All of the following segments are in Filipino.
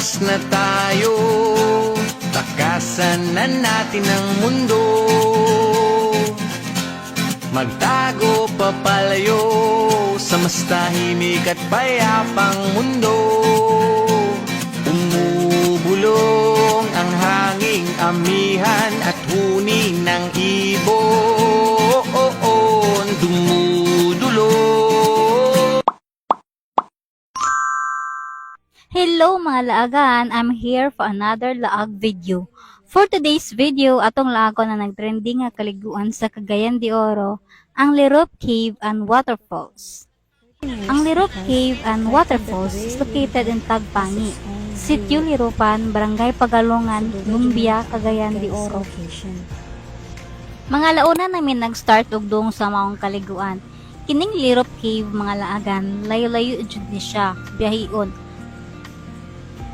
Lumabas na tayo, takasan na natin ang mundo. Magtago papalayo sa mas tahimik at payapang mundo. Umubulong ang hanging amihan at huni ng ibon. Dumudulo. Hello mga laagan, I'm here for another laag video. For today's video, atong laago na nagtrending nga kaliguan sa Cagayan de Oro, ang Lirop Cave and Waterfalls. Ang Lirop Cave and Waterfalls is located in Tagpangi, Sitio Liropan, Barangay Pagalongan, Lumbia, Cagayan de Oro. Mga launa namin nag-start og dong sa maong kaliguan. Kining Lirop Cave mga laagan, layo-layo jud ni siya, biyahion.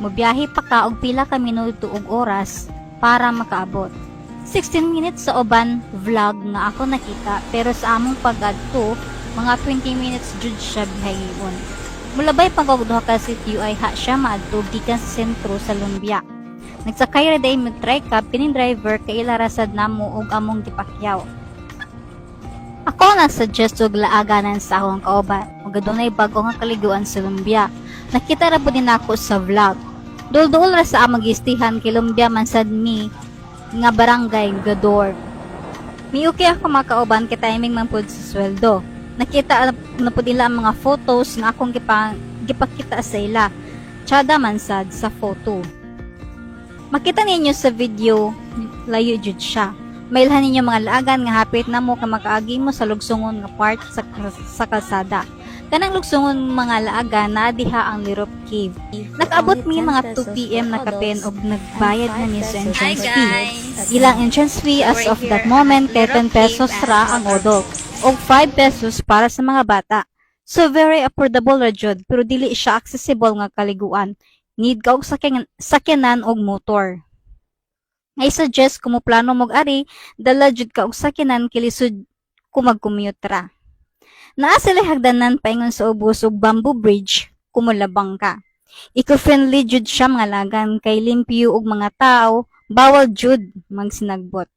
Mubiyahe pa ka og pila ka minuto og oras para makaabot. 16 minutes sa uban vlog nga ako nakita, pero sa among pag-adto, mga 20 minutes jud siya biyahion. Mulabay pag og duha ka sitio ay ha siya maadto gikan sa sentro sa Lumbia. Nagsakay ra day mo try ka pining driver kay ilarasad namo og among gipakyaw. Ako na suggest og laaganan sa akong kauban. Ug adunay bago nga kaliguan sa Lumbia. Nakita ra pud din ako sa vlog. Dul-dul ra sa among gistihan kay Lumbia man sad mi nga barangay Gador. Miuki ako makauban kay timing man pud sa sweldo. Nakita na pud nila ang mga photos nga akong gipakita sa ila. Tsada man sad sa photo. Makita ninyo sa video, layo jud siya. Mailhan ninyo mga laagan nga hapit na mo ka makaagi mo sa lugsungon nga part sa kalsada. Kanang lugsungon mga laagan na diha ang Lirop Cave. Nakaabot mi mga 2 PM na kapen og nagbayad na ni sa entrance fee. Ilang entrance fee as of that moment kay 10 pesos ra ang adult og 5 pesos para sa mga bata. So very affordable ra jud, pero dili siya accessible nga kaliguan. Need ka og sakyanan og motor. I suggest kung mo plano mog ari, dala jud ka og sakyanan kilisod kung mag-commute ra. Naa sila hagdanan paingon sa ubos og bamboo bridge kumulabang ka. Eco-friendly jud siya mga lagan kay limpyo og mga tao, bawal jud magsinagbot.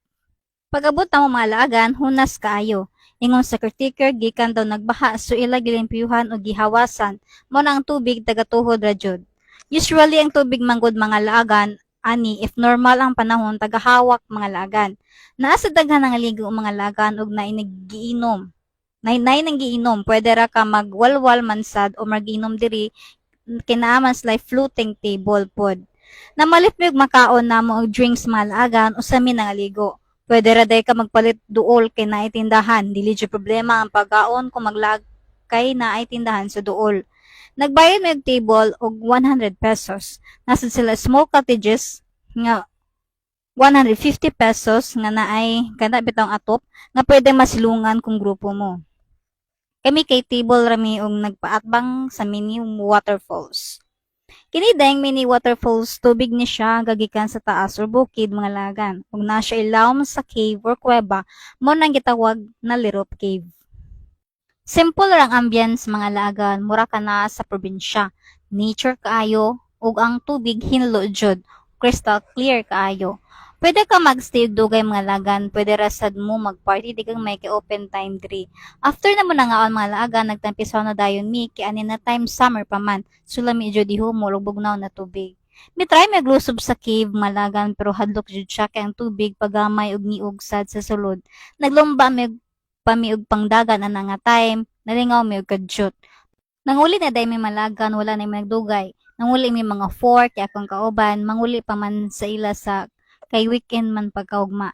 Pag-abot na mo mga laagan, hunas kaayo. Ingon sa caretaker gikan daw nagbaha so ila gilimpyuhan o gihawasan mo na ang tubig tagatuhod ra jud. Usually ang tubig manggod mga laagan ani if normal ang panahon tagahawak mga laagan. Naa sa daghan nga ligo mga laagan og nagiinom. Nay nang giinom, pwede ra ka magwalwal mansad o magiinom diri kinaaman sa floating table pod. Namalit mo yung makaon na mo og drinks mga laagan o sami nga ligo. Pwede ra day ka magpalit duol kay naay tindahan, dili jud problema ang pagkaon kung maglagkay naay tindahan sa duol. Nagbayad mo yung table og 100 pesos. Nasad sila small cottages nga 150 pesos nga naay kada bitong atop nga pwede masilungan kung grupo mo. Kami kay table rami og nagpaatbang sa mini waterfalls. Kini daing mini waterfalls tubig ni siya gagikan sa taas or bukid mga lagan. Ug na siya ilawom sa cave or kuweba mo nang gitawag na Lirop Cave. Simple lang ambience mga lagan, mura ka na sa probinsya. Nature kaayo ug ang tubig hinlo jud, crystal clear kaayo. Pwede ka magstay dugay mga lagan, pwede rasad mo magparty di kang may open time diri. After na mo nangaon mga lagan, nagtampisaw na dayon mi kay ani na time summer pa man. Sulami jud di humol ug bugnaw na tubig. Mi try maglusob sa cave mga lagan pero hadlok jud siya kay ang tubig pagamay ug niog sad sa sulod. Naglumba mi pamiog pangdagan ana nga time, nalingaw mi og kadyot. Nanguli na day may malagan, wala na may nagdugay. Nanguli mi mga 4 kay akong kauban, manguli pa man sa ila sa kay weekend man pagkaugma.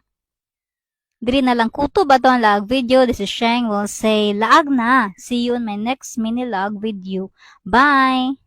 Diri na lang kuto ba ang laag video. This is Sheng will say laag na. See you in my next mini log video. Bye!